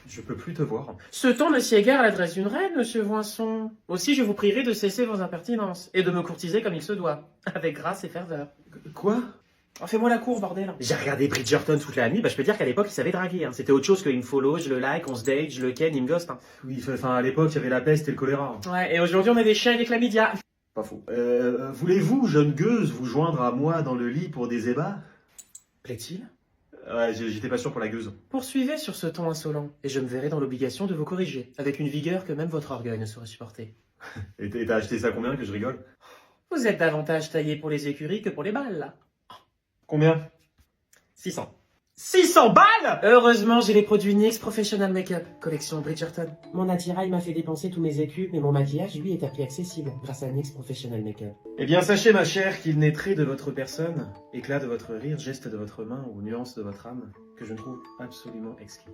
Je peux plus te voir. Ce temps ne sied guère à l'adresse d'une reine, monsieur Voinson. Aussi, je vous prierai de cesser vos impertinences et de me courtiser comme il se doit, avec grâce et ferveur. Quoi? Oh, fais-moi la cour, bordel. J'ai regardé Bridgerton toute la nuit, bah je peux dire qu'à l'époque il savait draguer. C'était autre chose qu'il me follow, je le like, on se date, je le ken, il me ghost. Oui, enfin à l'époque il y avait la peste et le choléra. Ouais, et aujourd'hui on a des chiens et des chlamydia. Pas faux. Voulez-vous, jeune gueuse, vous joindre à moi dans le lit pour des ébats? Plaît-il? Ouais, j'étais pas sûr pour la gueuse. Poursuivez sur ce ton insolent, et je me verrai dans l'obligation de vous corriger, avec une vigueur que même votre orgueil ne saurait supporter. Et t'as acheté ça combien que je rigole? Vous êtes davantage taillé pour les écuries que pour les balles, là. Combien? 600. 600 balles! Heureusement, j'ai les produits NYX Professional Makeup, collection Bridgerton. Mon attirail m'a fait dépenser tous mes écus, mais mon maquillage, lui, est à prix accessible, grâce à NYX Professional Makeup. Eh bien, sachez, ma chère, qu'il n'est trait de votre personne, éclat de votre rire, geste de votre main ou nuance de votre âme, que je ne trouve absolument exquis.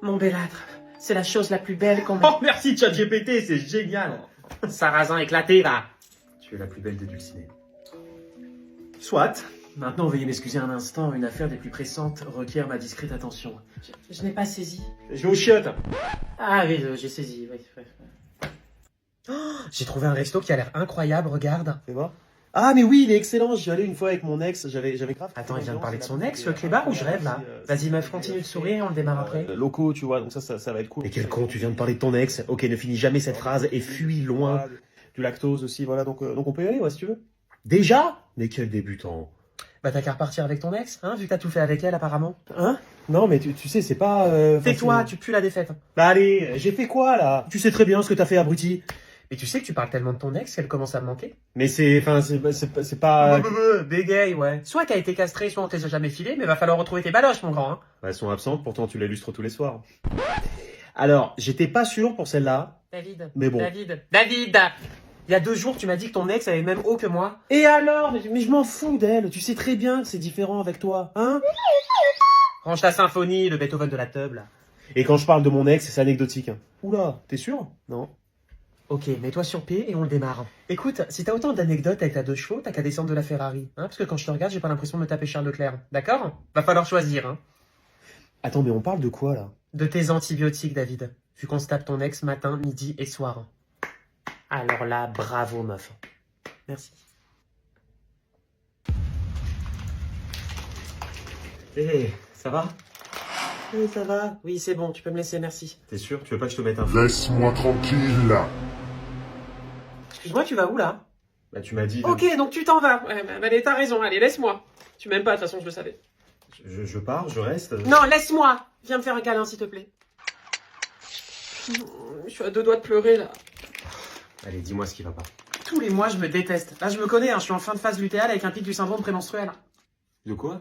Mon bellâtre, c'est la chose la plus belle qu'on Oh, merci ChatGPT, c'est génial! Sarrasin éclaté, là. Tu es la plus belle des dulcinées. Soit. Maintenant, veuillez m'excuser un instant, une affaire des plus pressantes requiert ma discrète attention. Je n'ai pas saisi. Je vais aux chiottes. Ah oui, j'ai saisi, oui. Oh, j'ai trouvé un resto qui a l'air incroyable, regarde. Fais voir. Ah, mais oui, il est excellent. J'y allais une fois avec mon ex, j'avais grave. Attends, il vient de parler de son ex, le clébard, ou je rêve, là? Vas-y, meuf, continue de sourire et on le démarre après. Locaux, tu vois, donc ça va être cool. Mais quel con, tu viens de parler de ton ex. Ok, ne finis jamais cette phrase et fuis loin. Du lactose aussi, voilà, donc on peut y aller, ouais, si tu veux. Déjà? Mais quel débutant. Bah t'as qu'à repartir avec ton ex, hein, vu que t'as tout fait avec elle apparemment. Hein? Non, mais tu sais, c'est pas... Tais-toi, tu pues la défaite. Bah allez, j'ai fait quoi, là? Tu sais très bien ce que t'as fait, abruti. Mais tu sais que tu parles tellement de ton ex qu'elle commence à me manquer. Mais c'est pas... Bégaye, ouais. Soit t'as été castré, soit on t'a jamais filé, mais va falloir retrouver tes baloches, mon grand, hein. Bah, elles sont absentes, pourtant tu l'illustres tous les soirs. Alors, j'étais pas sûr pour celle-là. David. Mais bon. David. Il y a 2 jours, tu m'as dit que ton ex avait le même haut que moi. Et alors? Mais je m'en fous d'elle, tu sais très bien que c'est différent avec toi, hein? Range ta symphonie, le Beethoven de la teub, là. Et quand je parle de mon ex, c'est anecdotique. Hein. Oula, t'es sûr? Non. Ok, mets-toi sur pied et on le démarre. Écoute, si t'as autant d'anecdotes avec ta 2 chevaux, t'as qu'à descendre de la Ferrari. Hein, parce que quand je te regarde, j'ai pas l'impression de me taper Charles Leclerc. D'accord? Va falloir choisir, hein. Attends, mais on parle de quoi, là? De tes antibiotiques, David. Vu qu'on se tape ton ex matin, midi et soir. Alors là, bravo, meuf. Merci. Hé, ça va? Oui, ça va. Oui, c'est bon, tu peux me laisser, merci. T'es sûr? Tu veux pas que je te mette un... Laisse-moi tranquille. Excuse-moi, tu vas où, là? Bah, tu m'as dit... Ok, donc tu t'en vas. Ouais, bah, allez, t'as raison, allez, laisse-moi. Tu m'aimes pas, de toute façon, je le savais. Je pars, je reste... Non, laisse-moi. Viens me faire un câlin, s'il te plaît. Je suis à 2 doigts de pleurer, là. Allez, dis-moi ce qui va pas. Tous les mois, je me déteste. Là, je me connais, hein, je suis en fin de phase lutéale avec un pic du syndrome prémenstruel. De quoi?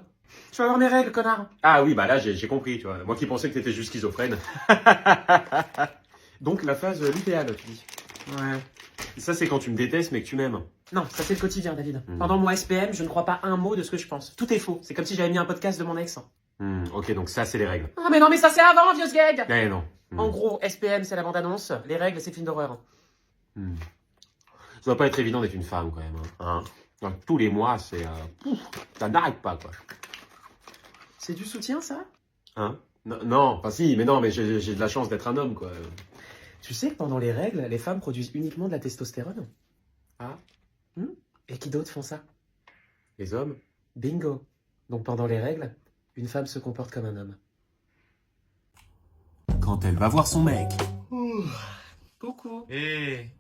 Je vais avoir mes règles, connard. Ah oui, bah là, j'ai compris, tu vois. Moi qui pensais que t'étais juste schizophrène. Donc, la phase lutéale, tu dis. Ouais. Ça, c'est quand tu me détestes, mais que tu m'aimes. Non, ça c'est le quotidien, David. Pendant mon SPM, je ne crois pas un mot de ce que je pense. Tout est faux. C'est comme si j'avais mis un podcast de mon ex. Ok, donc ça, c'est les règles. Ah mais non, mais ça c'est avant, vieux gag. Eh non. En gros, SPM c'est la bande-annonce, les règles c'est film d'horreur. Ça doit pas être évident d'être une femme, quand même. Hein. Donc, tous les mois, c'est... ça n'arrête pas, quoi. C'est du soutien, ça? Hein? Non, enfin si, mais non, mais j'ai de la chance d'être un homme, quoi. Tu sais que pendant les règles, les femmes produisent uniquement de la testostérone? Ah? Et qui d'autres font ça? Les hommes? Bingo. Donc pendant les règles, une femme se comporte comme un homme. Quand elle va voir son mec. Coucou.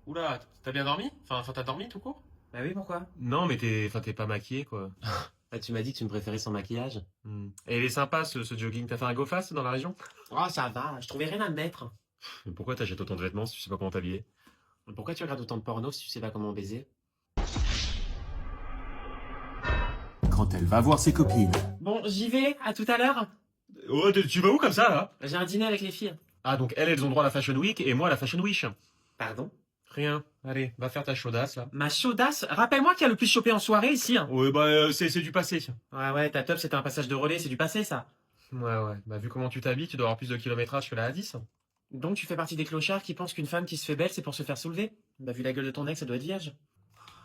Oula, t'as bien dormi? Enfin, t'as dormi tout court? Bah oui, pourquoi? Non, mais t'es pas maquillé, quoi. Bah, tu m'as dit que tu me préférais sans maquillage. Et il est sympa, ce jogging. T'as fait un go fast dans la région? Oh, ça va, je trouvais rien à me mettre. Mais pourquoi t'achètes autant de vêtements si tu sais pas comment t'habiller? Pourquoi tu regardes autant de porno si tu sais pas comment baiser? Quand elle va voir ses copines. Bon, j'y vais, à tout à l'heure. Oh, tu vas où comme ça, là? J'ai un dîner avec les filles. Ah, donc elles ont droit à la Fashion Week et moi à la Fashion Wish. Pardon? Rien. Allez, va faire ta chaudasse, là. Ma chaudasse? Rappelle-moi qui a le plus chopé en soirée ici. Ouais, bah, c'est du passé. Ouais, ta top c'était un passage de relais, c'est du passé ça. Ouais. Bah, vu comment tu t'habilles, tu dois avoir plus de kilométrage que la A10. Donc tu fais partie des clochards qui pensent qu'une femme qui se fait belle c'est pour se faire soulever? Bah vu la gueule de ton ex, ça doit être vierge.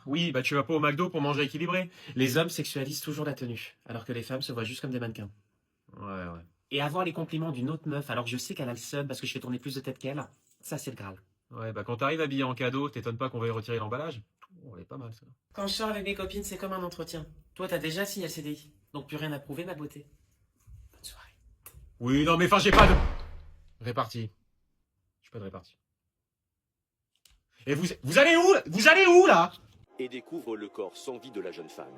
Oui, bah tu vas pas au McDo pour manger équilibré. Les hommes sexualisent toujours la tenue, alors que les femmes se voient juste comme des mannequins. Ouais. Et avoir les compliments d'une autre meuf, alors que je sais qu'elle a le seum parce que je fais tourner plus de tête qu'elle, ça c'est le Graal. Ouais, bah quand t'arrives habillé en cadeau, t'étonnes pas qu'on veuille retirer l'emballage. Oh, elle est pas mal, ça. Quand je sors avec mes copines, c'est comme un entretien. Toi, t'as déjà signé le CDI, donc plus rien à prouver, ma beauté. Bonne soirée. Oui, non mais enfin j'ai pas de... Répartie. J'ai pas de répartie. Et vous allez où? Vous allez où, là? Et découvre le corps sans vie de la jeune femme.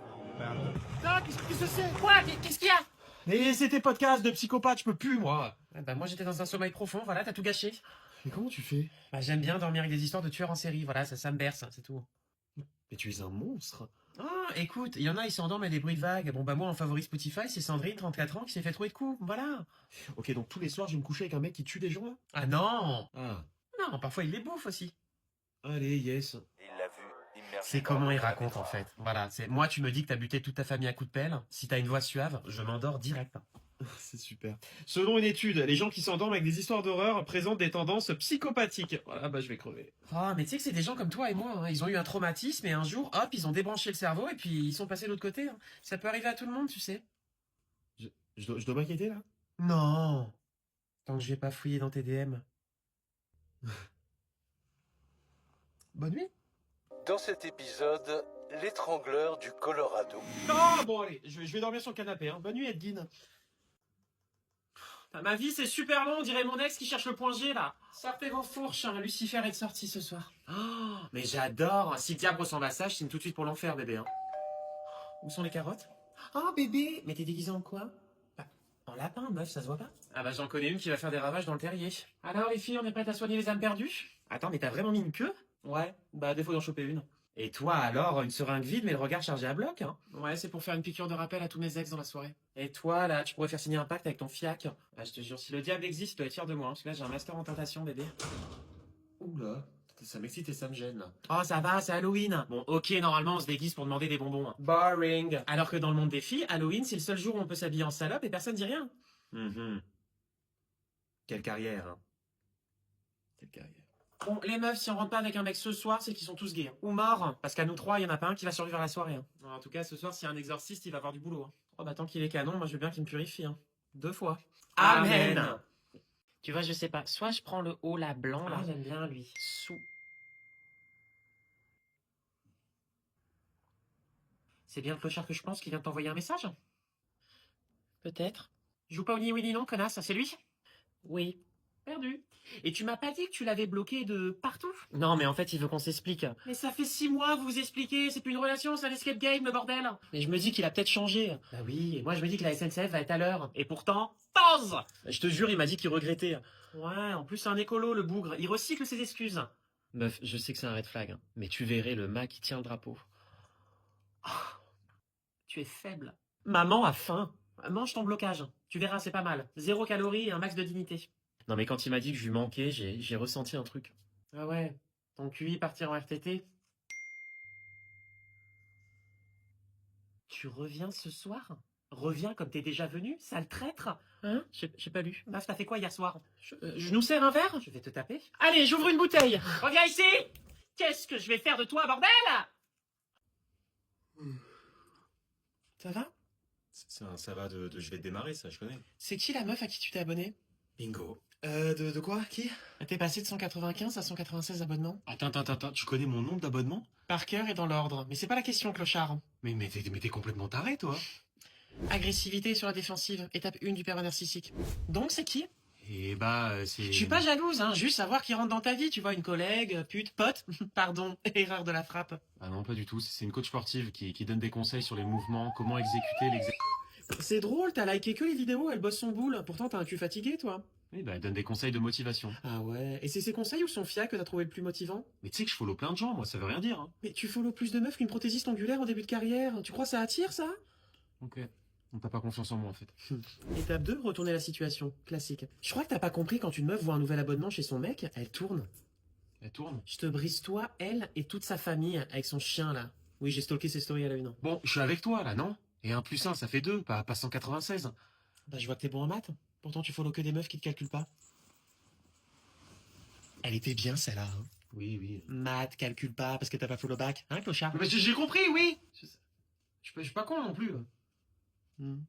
Ah, qu'est-ce que c'est? Quoi? Qu'est-ce qu'il y a? Mais c'était podcast de psychopathe, je peux plus, moi. Bah moi j'étais dans un sommeil profond, voilà, t'as tout gâché. Mais comment tu fais? Bah j'aime bien dormir avec des histoires de tueurs en série, voilà, ça me berce, c'est tout. Mais tu es un monstre. Ah, écoute, il y en a, ils s'endorment avec des bruits de vagues. Bon bah moi en favori Spotify, c'est Sandrine, 34 ans, qui s'est fait trouver de coups, voilà. Ok, donc tous les soirs, je vais me coucher avec un mec qui tue des gens, là? Ah non. Ah. Non, parfois il les bouffe aussi. Allez, yes. Il l'a vu immergé C'est comment il raconte en fait. Voilà, c'est moi tu me dis que t'as buté toute ta famille à coups de pelle. Si t'as une voix suave, je m'endors direct. C'est super. Selon une étude, les gens qui s'endorment avec des histoires d'horreur présentent des tendances psychopathiques. Voilà, bah je vais crever. Ah, mais tu sais que c'est des gens comme toi et moi, hein. Ils ont eu un traumatisme et un jour, hop, ils ont débranché le cerveau et puis ils sont passés de l'autre côté, hein. Ça peut arriver à tout le monde, tu sais. Je dois m'inquiéter, là? Non. Tant que je vais pas fouiller dans tes DM. Bonne nuit. Dans cet épisode, l'étrangleur du Colorado. Ah, bon, allez, je vais dormir sur le canapé, hein. Bonne nuit, Edgine. Ma vie, c'est super long, on dirait mon ex qui cherche le point G, là. Sortez vos fourches, hein. Lucifer est sorti ce soir. Oh, mais j'adore. Si le diable ressemble à ça, je signe tout de suite pour l'enfer, bébé, hein. Où sont les carottes? Oh, bébé, mais t'es déguisé en quoi? Bah, en lapin, meuf, ça se voit pas. Ah bah j'en connais une qui va faire des ravages dans le terrier. Alors les filles, on est prêtes à soigner les âmes perdues? Attends, mais t'as vraiment mis une queue? Ouais, bah défaut d'en choper une. Et toi alors, une seringue vide mais le regard chargé à bloc, hein? Ouais, c'est pour faire une piqûre de rappel à tous mes ex dans la soirée. Et toi là, tu pourrais faire signer un pacte avec ton fiac. Ah, je te jure, si le diable existe, tu dois être fier de moi, hein, parce que là j'ai un master en tentation, bébé. Oula, ça m'excite et ça me gêne, là. Oh ça va, c'est Halloween. Bon ok, normalement on se déguise pour demander des bonbons, hein. Boring. Alors que dans le monde des filles, Halloween c'est le seul jour où on peut s'habiller en salope et personne dit rien. Quelle carrière, hein. Quelle carrière. Bon, les meufs, si on rentre pas avec un mec ce soir, c'est qu'ils sont tous gays, hein. Ou morts, parce qu'à nous trois, il y en a pas un qui va survivre à la soirée, hein. En tout cas, ce soir, s'il y a un exorciste, il va avoir du boulot, hein. Oh bah tant qu'il est canon, moi je veux bien qu'il me purifie, hein. 2 fois. Amen. Tu vois, je sais pas, soit je prends le haut là blanc, là. Ah, j'aime bien lui. C'est bien le clochard que je pense qui vient de t'envoyer un message? Peut-être. Joue pas au ni oui ni non, connasse, c'est lui? Oui. Perdu. Et tu m'as pas dit que tu l'avais bloqué de partout? Non, mais en fait, il veut qu'on s'explique. Mais ça fait 6 mois, vous vous expliquez, c'est plus une relation, c'est un escape game, le bordel. Mais je me dis qu'il a peut-être changé. Bah oui, et moi je me dis que la SNCF va être à l'heure. Et pourtant, pause. Je te jure, il m'a dit qu'il regrettait. Ouais, en plus c'est un écolo, le bougre, il recycle ses excuses. Meuf, je sais que c'est un red flag, hein, mais tu verrais le mec qui tient le drapeau. Oh, tu es faible. Maman a faim. Mange ton blocage. Tu verras, c'est pas mal. 0 calories et un max de dignité. Non mais quand il m'a dit que je lui manquais, j'ai ressenti un truc. Ah ouais, ton QI partir en RTT. Tu reviens ce soir? Reviens comme t'es déjà venu, sale traître? Hein? J'ai pas lu. Meuf, t'as fait quoi hier soir? Je nous sers un verre? Je vais te taper. Allez, j'ouvre une bouteille. Reviens ici! Qu'est-ce que je vais faire de toi, bordel? Ça va? Ça va de je vais te démarrer, ça, je connais. C'est qui la meuf à qui tu t'es abonné? Bingo. De quoi? Qui? T'es passé de 195 à 196 abonnements. Attends, tu connais mon nombre d'abonnements? Par cœur et dans l'ordre. Mais c'est pas la question, clochard. Mais t'es complètement taré, toi. Agressivité sur la défensive, étape 1 du pervers narcissique. Donc c'est qui? Et bah, c'est... Je suis pas jalouse, hein, juste savoir qui rentre dans ta vie, tu vois, une collègue, pute, pote, pardon, erreur de la frappe. Ah non, pas du tout, c'est une coach sportive qui donne des conseils sur les mouvements, comment exécuter C'est drôle, t'as liké que les vidéos, elle bosse son boule, pourtant t'as un cul fatigué, toi. Oui, bah, elle donne des conseils de motivation. Ah ouais, et c'est ses conseils ou son fiac que t'as trouvé le plus motivant? Mais tu sais que je follow plein de gens, moi, ça veut rien dire, hein. Mais tu follow plus de meufs qu'une prothésiste angulaire en début de carrière, tu crois ça attire, ça? Ok. On t'a pas confiance en moi, en fait. Étape 2, retourner la situation. Classique. Je crois que t'as pas compris quand une meuf voit un nouvel abonnement chez son mec, elle tourne. Elle tourne? Je te brise toi, elle et toute sa famille avec son chien, là. Oui, j'ai stalké ses stories à la une. Bon, je suis avec toi, là, non? Et 1 + 1, ça fait 2, pas 196. Bah, je vois que t'es bon en maths. Pourtant, tu follow que des meufs qui te calculent pas. Elle était bien, celle-là, hein. Oui, oui. Maths, calcule pas parce que t'as pas follow back. Hein, clochard? Mais j'ai compris, oui. Je suis pas con non plus. Hmm.